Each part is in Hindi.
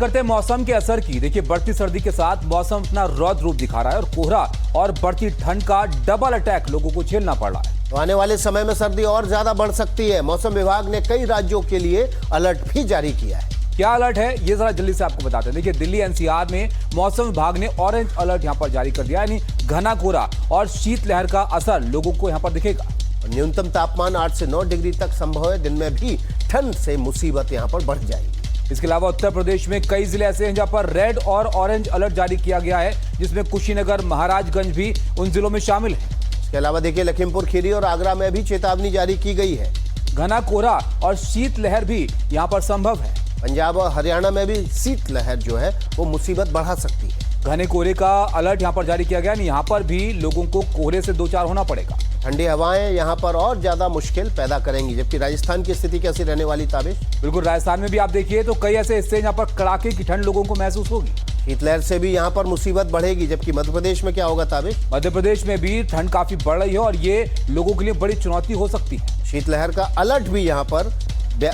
करते हैं मौसम के असर की। देखिए, बढ़ती सर्दी के साथ मौसम अपना रौद्र रूप दिखा रहा है और कोहरा और बढ़ती ठंड का डबल अटैक लोगों को झेलना पड़ रहा है। तो आने वाले समय में सर्दी और ज्यादा बढ़ सकती है। मौसम विभाग ने कई राज्यों के लिए अलर्ट भी जारी किया है। क्या अलर्ट है, ये जरा जल्दी से आपको बताते हैं। देखिए, दिल्ली एनसीआर में मौसम विभाग ने ऑरेंज अलर्ट यहां पर जारी कर दिया, यानी घना कोहरा और शीतलहर का असर लोगों को यहां पर दिखेगा। न्यूनतम तापमान 8 से 9 डिग्री तक संभव है। दिन में भी ठंड से मुसीबत यहां पर बढ़ जाएगी। इसके अलावा उत्तर प्रदेश में कई जिले ऐसे हैं जहां पर रेड और ऑरेंज अलर्ट जारी किया गया है, जिसमें कुशीनगर, महाराजगंज भी उन जिलों में शामिल है। इसके अलावा देखिए, लखीमपुर खीरी और आगरा में भी चेतावनी जारी की गई है। घना कोहरा और शीतलहर भी यहां पर संभव है। पंजाब और हरियाणा में भी शीतलहर जो है वो मुसीबत बढ़ा सकती है। घने कोहरे का अलर्ट यहां पर जारी किया गया है। यहां पर भी लोगों को कोहरे से दो चार होना पड़ेगा। ठंडी हवाएं यहां पर और ज्यादा मुश्किल पैदा करेंगी। जबकि राजस्थान की स्थिति कैसी रहने वाली ताबिश? बिल्कुल, राजस्थान में भी आप देखिए तो कई ऐसे हिस्से जहां पर कड़ाके की ठंड लोगों को महसूस होगी। शीतलहर से भी यहां पर मुसीबत बढ़ेगी। जबकि मध्य प्रदेश में क्या होगा ताबिश? मध्य प्रदेश में भी ठंड काफी बढ़ रही है और ये लोगों के लिए बड़ी चुनौती हो सकती है। शीतलहर का अलर्ट भी यहां पर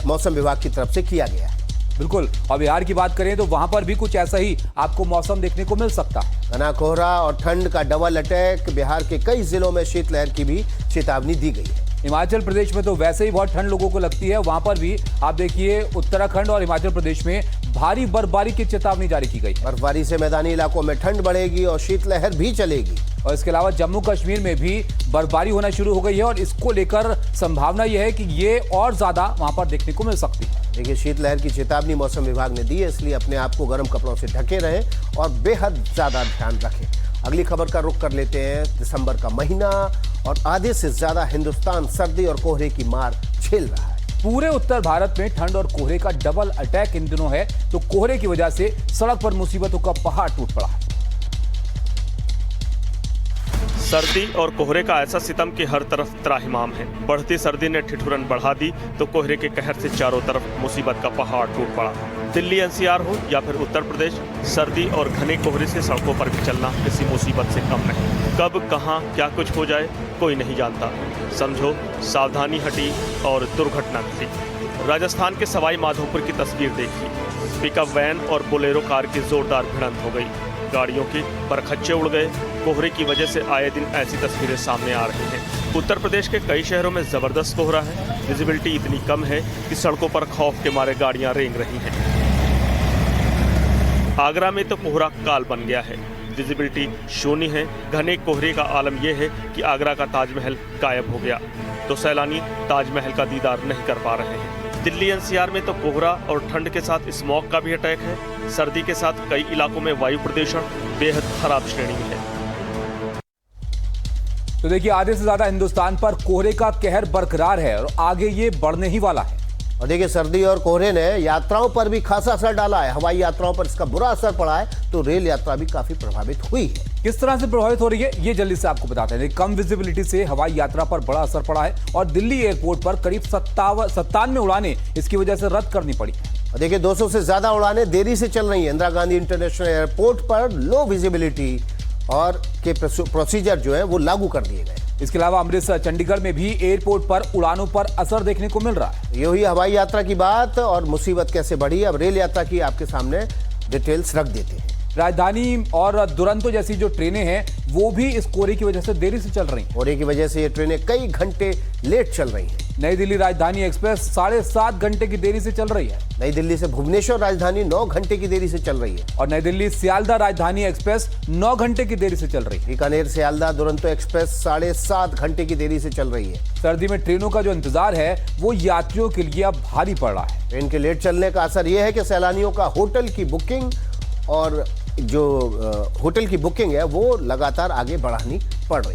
मौसम विभाग की तरफ से किया गया है। बिल्कुल, और बिहार की बात करें तो वहां पर भी कुछ ऐसा ही आपको मौसम देखने को मिल सकता है। घना कोहरा और ठंड का डबल अटैक। बिहार के कई जिलों में शीतलहर की भी चेतावनी दी गई है। हिमाचल प्रदेश में तो वैसे ही बहुत ठंड लोगों को लगती है। वहां पर भी आप देखिए, उत्तराखंड और हिमाचल प्रदेश में भारी बर्फबारी की चेतावनी जारी की गई है। बर्फबारी से मैदानी इलाकों में ठंड बढ़ेगी और शीतलहर भी चलेगी। और इसके अलावा जम्मू कश्मीर में भी बर्फबारी होना शुरू हो गई है और इसको लेकर संभावना यह है कि ये और ज्यादा वहां पर देखने को मिल सकती है। देखिए, शीतलहर की चेतावनी मौसम विभाग ने दी है, इसलिए अपने आप को गर्म कपड़ों से ढके रहें और बेहद ज्यादा ध्यान रखें। अगली खबर का रुख कर लेते हैं। दिसंबर का महीना और आधे से ज्यादा हिंदुस्तान सर्दी और कोहरे की मार झेल रहा है। पूरे उत्तर भारत में ठंड और कोहरे का डबल अटैक इन दिनों है, तो कोहरे की वजह से सड़क पर मुसीबतों का पहाड़ टूट पड़ा है। सर्दी और कोहरे का ऐसा सितम कि हर तरफ त्राहिमाम है। बढ़ती सर्दी ने ठिठुरन बढ़ा दी तो कोहरे के कहर से चारों तरफ मुसीबत का पहाड़ टूट पड़ा। दिल्ली एनसीआर हो या फिर उत्तर प्रदेश, सर्दी और घने कोहरे से सड़कों पर भी चलना किसी मुसीबत से कम नहीं। कब कहां क्या कुछ हो जाए कोई नहीं जानता। समझो सावधानी हटी और दुर्घटना घटी। राजस्थान के सवाई माधोपुर की तस्वीर देखिए। पिकअप वैन और बोलेरो कार की जोरदार भिड़ंत हो गई। गाड़ियों के परखच्चे उड़ गए। कोहरे की वजह से आए दिन ऐसी तस्वीरें सामने आ रही हैं। उत्तर प्रदेश के कई शहरों में जबरदस्त कोहरा है। विजिबिलिटी इतनी कम है कि सड़कों पर खौफ के मारे गाड़ियां रेंग रही हैं। आगरा में तो कोहरा काल बन गया है। विजिबिलिटी शून्य है। घने कोहरे का आलम यह है कि आगरा का ताजमहल गायब हो गया, तो सैलानी ताजमहल का दीदार नहीं कर पा रहे हैं। दिल्ली एनसीआर में तो कोहरा और ठंड के साथ स्मॉग का भी अटैक है। सर्दी के साथ कई इलाकों में वायु प्रदूषण बेहद खराब श्रेणी में है। तो देखिए, आधे से ज्यादा हिंदुस्तान पर कोहरे का कहर बरकरार है और आगे ये बढ़ने ही वाला है। और देखिए, सर्दी और कोहरे ने यात्राओं पर भी खासा असर डाला है। हवाई यात्राओं पर इसका बुरा असर पड़ा है, तो रेल यात्रा भी काफी प्रभावित हुई है। किस तरह से प्रभावित हो रही है, ये जल्दी से आपको बताते हैं। कम विजिबिलिटी से हवाई यात्रा पर बड़ा असर पड़ा है और दिल्ली एयरपोर्ट पर करीब 97 उड़ानें इसकी वजह से रद्द करनी पड़ी। और देखिए, 200 से ज्यादा उड़ानें देरी से चल रही हैं। इंदिरा गांधी इंटरनेशनल एयरपोर्ट पर लो विजिबिलिटी और के प्रोसीजर जो है वो लागू कर दिए गए। इसके अलावा अमृतसर, चंडीगढ़ में भी एयरपोर्ट पर उड़ानों पर असर देखने को मिल रहा है। ये हुई हवाई यात्रा की बात और मुसीबत कैसे बढ़ी। अब रेल यात्रा की आपके सामने डिटेल्स रख देते हैं। राजधानी और दुरंतो जैसी जो ट्रेनें हैं वो भी इस कोहरे की वजह से देरी से चल रही हैं। कोहरे की वजह से ये ट्रेनें कई घंटे लेट चल रही हैं। नई दिल्ली राजधानी एक्सप्रेस 7.5 घंटे की देरी से चल रही है। नई दिल्ली से भुवनेश्वर राजधानी 9 घंटे की देरी से चल रही है। और नई दिल्ली सियालदह राजधानी एक्सप्रेस 9 घंटे की देरी से चल रही है। बीकानेर सियालदह दुरंतो एक्सप्रेस 7.5 घंटे की देरी से चल रही है। सर्दी में ट्रेनों का जो इंतजार है वो यात्रियों के लिए अब भारी पड़ रहा है। ट्रेन के लेट चलने का असर यह है कि सैलानियों का होटल की बुकिंग और जो होटल की बुकिंग है वो लगातार आगे बढ़ानी पड़ रही है।